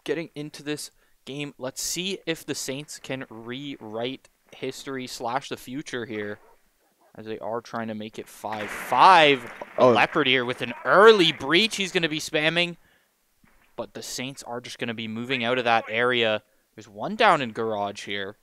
getting into this game, let's see if the Saints can rewrite history / the future here, as they are trying to make it 5-5. Leopard here with an early breach he's going to be spamming, but the Saints are just going to be moving out of that area. There's one down in garage here.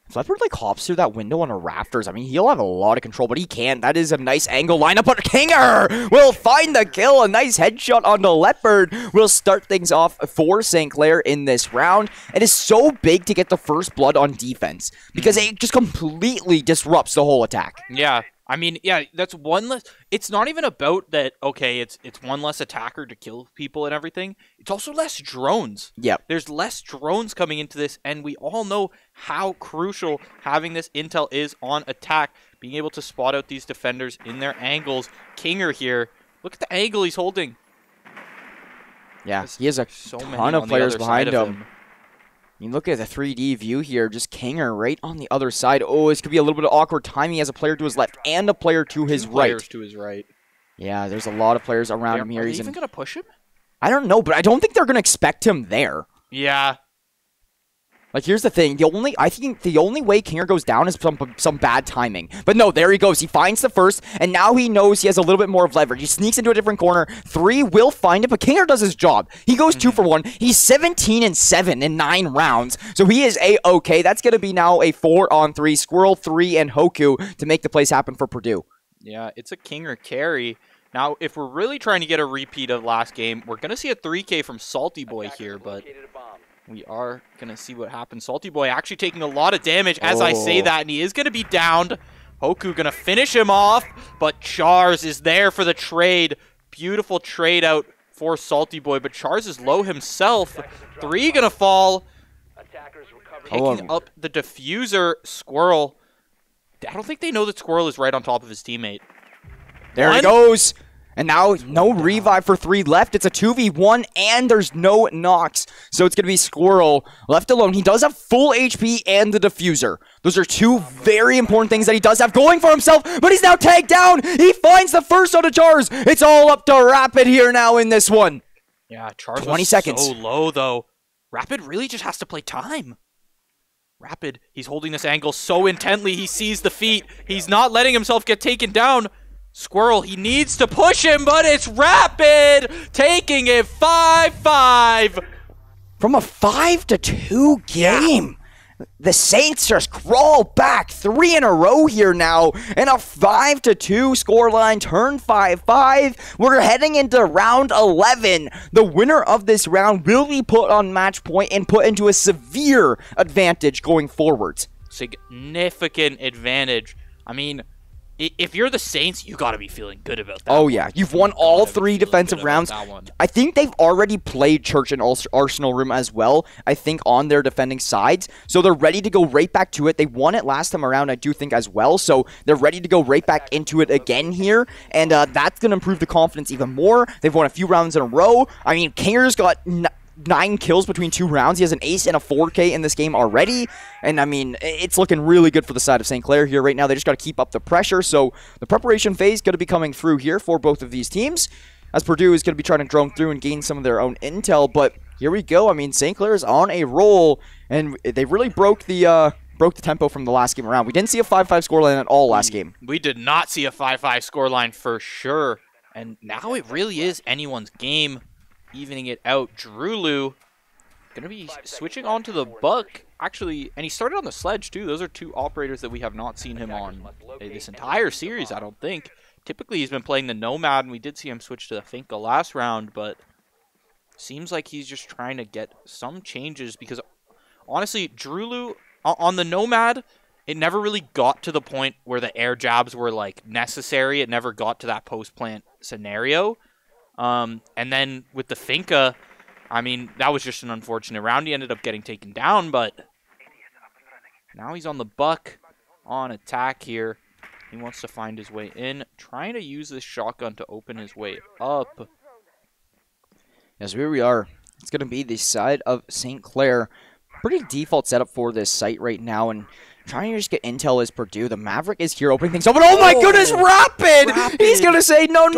If Leopard like hops through that window on a rafters, I mean, he'll have a lot of control, but he can't. That is a nice angle lineup, but Kinger will find the kill. A nice headshot onto Leopard will start things off for St. Clair in this round. It is so big to get the first blood on defense because it just completely disrupts the whole attack. Yeah, I mean, yeah, that's one less. It's not even about that. Okay, it's one less attacker to kill people and everything. It's also less drones. Yep. There's less drones coming into this, and we all know how crucial having this intel is on attack. Being able to spot out these defenders in their angles. Kinger here, look at the angle he's holding. Yeah, he has a ton of players behind him. You look at the 3D view here, just Kinger right on the other side. Oh, this could be a little bit of awkward timing. He has a player to his left and a player to his right. Players to his right. Yeah, there's a lot of players around him here. Are they even going to push him? I don't know, but I don't think they're going to expect him there. Yeah. Like, here's the thing. I think the only way Kinger goes down is some bad timing. But no, there he goes. He finds the first, and now he knows he has a little bit more of leverage. He sneaks into a different corner. 3 will find it, but Kinger does his job. He goes 2 for 1. He's 17-7 in 9 rounds, so he is A-okay. That's going to be now a 4-on-3. Squirrel, 3, and Hoku to make the plays happen for Purdue. Yeah, it's a Kinger carry. Now, if we're really trying to get a repeat of last game, we're going to see a 3K from Salty Boy here, but we are going to see what happens. Salty Boy actually taking a lot of damage as I say that, and he is going to be downed. Hoku going to finish him off, but Charles is there for the trade. Beautiful trade out for Salty Boy, but Charles is low himself. 3 going to fall. Picking up the diffuser, Squirrel. I don't think they know that Squirrel is right on top of his teammate. There he goes. And now, no revive for 3 left. It's a 2v1, and there's no knocks. So it's going to be Squirrel left alone. He does have full HP and the diffuser. Those are 2 very important things that he does have going for himself, but he's now tagged down. He finds the first out of Chars. It's all up to Rapid here now in this one. Yeah, Chars 20 seconds. So low, though. Rapid really just has to play time. Rapid, he's holding this angle so intently. He sees the feet. He's not letting himself get taken down. Squirrel, he needs to push him, but it's Rapid taking it 5-5. From a 5-2 game. The Saints just crawl back 3 in a row here now. And a 5-2 scoreline turned 5-5. We're heading into round 11. The winner of this round will be put on match point and put into a severe advantage going forward. Significant advantage. I mean, if you're the Saints, you got to be feeling good about that. Oh, yeah. You've won all 3 defensive rounds. I think they've already played Church and Arsenal Room as well, I think, on their defending sides. So they're ready to go right back to it. They won it last time around, I do think, as well. So they're ready to go right back into it again here. And that's going to improve the confidence even more. They've won a few rounds in a row. I mean, Kinger's got 9 kills between 2 rounds. He has an ace and a 4K in this game already. And, I mean, it's looking really good for the side of St. Clair here right now. They just got to keep up the pressure. So the preparation phase is going to be coming through here for both of these teams, as Purdue is going to be trying to drone through and gain some of their own intel. But here we go. I mean, St. Clair is on a roll, and they really broke the tempo from the last game around. We didn't see a 5-5 scoreline at all last game. We did not see a 5-5 scoreline for sure. And now it really is anyone's game. Evening it out. Drulu going to be switching on to the Buck, actually, and he started on the Sledge, too. Those are 2 operators that we have not seen him on this entire series, I don't think. Typically, he's been playing the Nomad, and we did see him switch to the Finka last round, but seems like he's just trying to get some changes, because, honestly, Drulu, on the Nomad, it never really got to the point where the air jabs were, like, necessary. It never got to that post-plant scenario. And then with the Finka, I mean, that was just an unfortunate round. He ended up getting taken down, but now he's on the Buck on attack here. He wants to find his way in, trying to use this shotgun to open his way up. Yes, here we are. It's going to be the side of St. Clair. Pretty default setup for this site right now, and trying to just get intel is Purdue. The Maverick is here opening things up, but oh my goodness, Rapid! He's going to say, no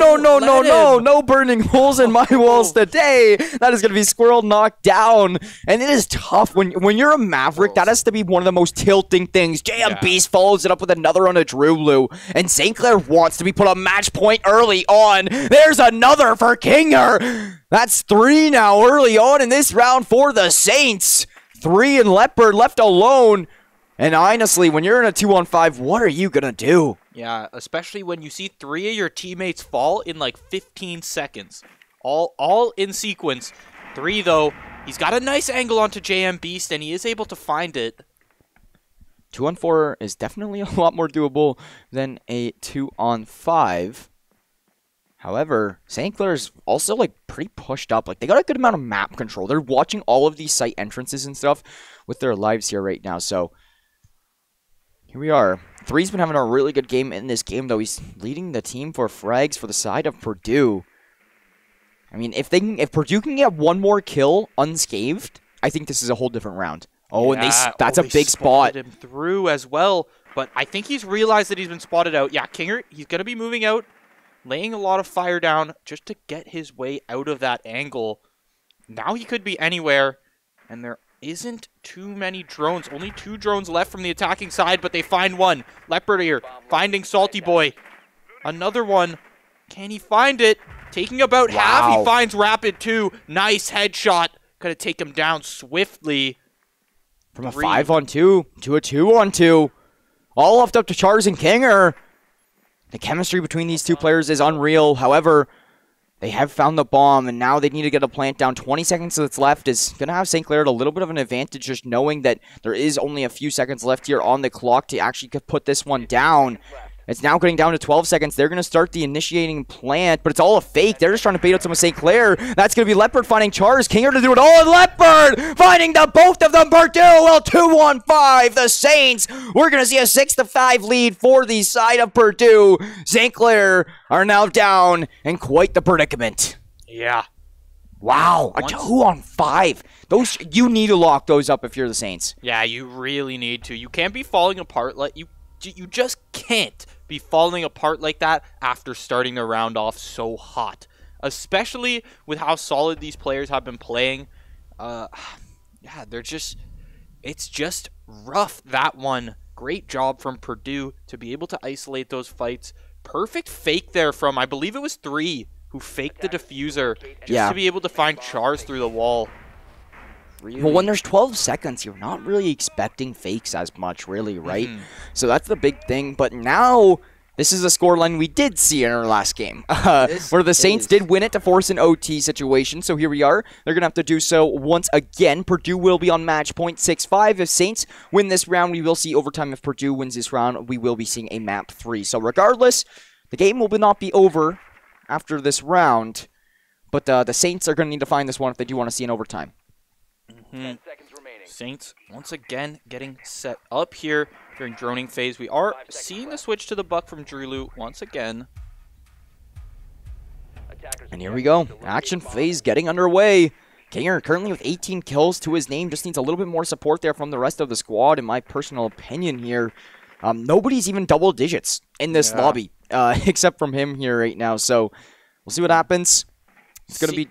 burning holes in my walls today. That is going to be Squirrel knocked down, and it is tough. When you're a Maverick, that has to be one of the most tilting things. JM Beast follows it up with another on a Drulu, and St. Clair wants to be put on match point early on. There's another for Kinger. That's 3 now early on in this round for the Saints. 3 and Leopard left alone. And honestly, when you're in a 2-on-5, what are you going to do? Yeah, especially when you see 3 of your teammates fall in like 15 seconds. All in sequence. 3, though, he's got a nice angle onto JM Beast, and he is able to find it. 2-on-4 is definitely a lot more doable than a 2-on-5. However, St. Clair's also like pretty pushed up. Like they got a good amount of map control. They're watching all of these site entrances and stuff with their lives here right now. So here we are. Three's been having a really good game in this game, though. He's leading the team for frags for the side of Purdue. I mean, if Purdue can get one more kill unscathed, I think this is a whole different round. Oh, yeah. And that's a big spot. Him through as well, but I think he's realized that he's been spotted out. Yeah, Kinger, he's going to be moving out, laying a lot of fire down just to get his way out of that angle. Now he could be anywhere, and there isn't too many drones. Only 2 drones left from the attacking side, but they find one. Leopard here, finding Salty Boy. Another one. Can he find it? Taking about half. He finds Rapid too. Nice headshot. Gonna take him down swiftly. From a 5-on-2 to a 2-on-2. All left up to Charles and Kinger. The chemistry between these two players is unreal. However, they have found the bomb, and now they need to get a plant down. 20 seconds that's left is going to have St. Clair at a little bit of an advantage, just knowing that there is only a few seconds left here on the clock to actually put this one down. It's now getting down to 12 seconds. They're going to start the initiating plant, but it's all a fake. They're just trying to bait out some of St. Clair. That's going to be Leopard finding Chars. Kinger to do it all, and Leopard finding the both of them. Purdue, well, 2-on-5. The Saints. We're going to see a 6-5 lead for the side of Purdue. St. Clair are now down in quite the predicament. Yeah. Wow, a 2-on-5. Those, you need to lock those up if you're the Saints. Yeah, you really need to. You can't be falling apart like you just can't be falling apart like that after starting the round off so hot, especially with how solid these players have been playing. Yeah, it's just rough, that one. Great job from Purdue to be able to isolate those fights. Perfect fake there from, I believe it was 3 who faked the diffuser just to be able to find Chars through the wall. Really? Well, when there's 12 seconds, you're not really expecting fakes as much, really, right? So that's the big thing. But now, this is a scoreline we did see in our last game, where the Saints did win it to force an OT situation. So here we are. They're going to have to do so once again. Purdue will be on match point 6-5. If Saints win this round, we will see overtime. If Purdue wins this round, we will be seeing a map 3. So regardless, the game will not be over after this round. But the Saints are going to need to find this one if they do want to see an overtime. 10 seconds remaining. Saints once again getting set up here during droning phase. We are seeing the switch to the buck from Drulu once again. And here we go. Action phase getting underway. Kinger currently with 18 kills to his name. Just needs a little bit more support there from the rest of the squad, in my personal opinion here. Nobody's even double digits in this lobby, except from him here right now. So we'll see what happens. It's going to be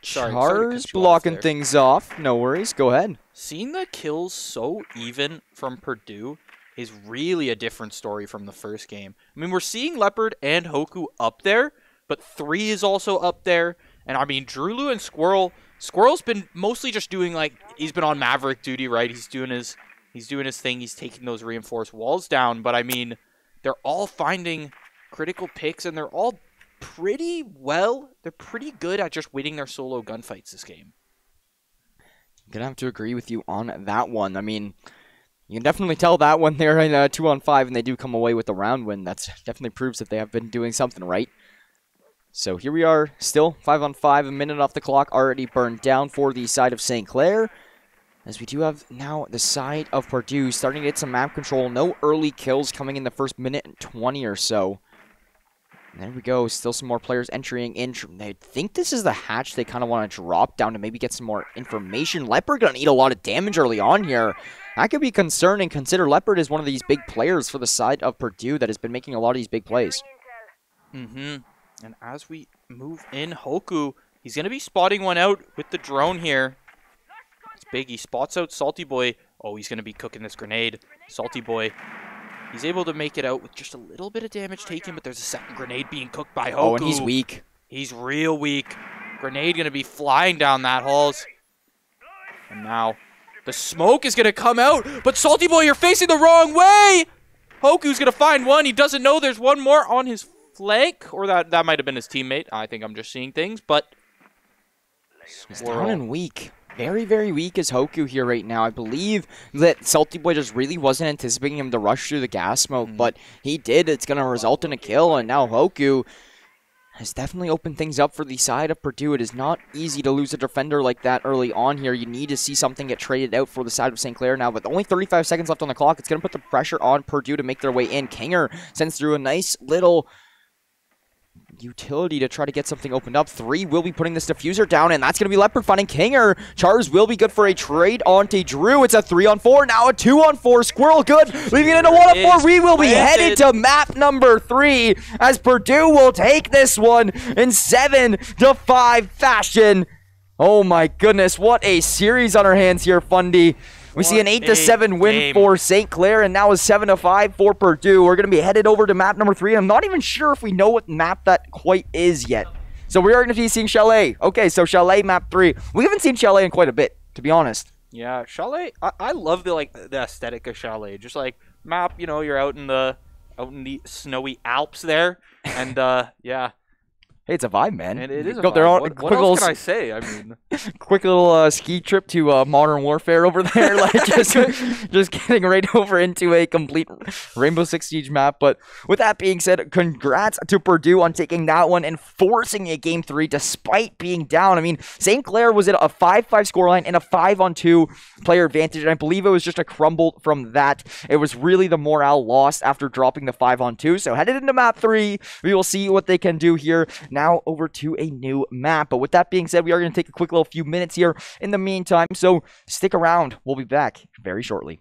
Chars blocking things off. No worries. Go ahead. Seeing the kills so even from Purdue is really a different story from the first game. I mean, we're seeing Leopard and Hoku up there, but 3 is also up there. And I mean, Drulu and Squirrel's been mostly just doing, like, he's been on Maverick duty, right? He's doing his thing. He's taking those reinforced walls down. But I mean, they're all finding critical picks, and they're all they're pretty good at just winning their solo gunfights this game. I'm going to have to agree with you on that one. I mean, you can definitely tell that when they're in 2-on-5 and they do come away with the round win. That definitely proves that they have been doing something right. So here we are, still 5-on-5, a minute off the clock, already burned down for the side of St. Clair. As we do have now the side of Purdue starting to get some map control. No early kills coming in the first minute and 20 or so. There we go. Still some more players entering in. They think this is the hatch they kind of want to drop down to maybe get some more information. Leopard going to need a lot of damage early on here. That could be concerning. Consider Leopard is one of these big players for the side of Purdue that has been making a lot of these big plays. And as we move in, Hoku, he's going to be spotting one out with the drone here. It's big. He spots out Salty Boy. Oh, he's going to be cooking this grenade. Salty Boy. He's able to make it out with just a little bit of damage taken, but there's a second grenade being cooked by Hoku. Oh, and he's weak. He's real weak. Grenade going to be flying down that halls. And now the smoke is going to come out, but Salty Boy, you're facing the wrong way. Hoku's going to find one. He doesn't know there's one more on his flank, or that might have been his teammate. I think I'm just seeing things, but he's down and weak. very, very weak is Hoku here right now. I believe that Salty Boy just really wasn't anticipating him to rush through the gas smoke, but he did. It's going to result in a kill, and now Hoku has definitely opened things up for the side of Purdue. It is not easy to lose a defender like that early on here. You need to see something get traded out for the side of St. Clair now, but only 35 seconds left on the clock. It's going to put the pressure on Purdue to make their way in. Kinger sends through a nice little utility to try to get something opened up. 3 will be putting this diffuser down, and that's going to be Leopard finding Kinger. Chars will be good for a trade onto Drew. It's a 3-on-4, now a 2-on-4. Squirrel good, leaving it in a 1-on-4. We will be headed to map number 3 as Purdue will take this one in 7-5 fashion. Oh my goodness, what a series on our hands here, Fundy. We see an 8-7 win for St. Clair, and now a 7-5 for Purdue. We're going to be headed over to map number 3. I'm not even sure if we know what map that quite is yet. So we are going to be seeing Chalet. Okay, so Chalet map 3. We haven't seen Chalet in quite a bit, to be honest. Yeah, Chalet. I love the aesthetic of Chalet. Just like map, you're out in the snowy Alps there, and yeah. Hey, it's a vibe, man. And it is a go vibe. What else can I say? I mean, quick little ski trip to Modern Warfare over there, like just getting right over into a complete Rainbow Six Siege map. But with that being said, congrats to Purdue on taking that one and forcing a Game 3 despite being down. I mean, St. Clair was at a 5-5 scoreline and a 5-on-2 player advantage, and I believe it was just a crumble from that. It was really the morale lost after dropping the 5-on-2. So headed into map 3, we will see what they can do here. Now over to a new map. But with that being said, we are going to take a quick little few minutes here in the meantime. So stick around. We'll be back very shortly.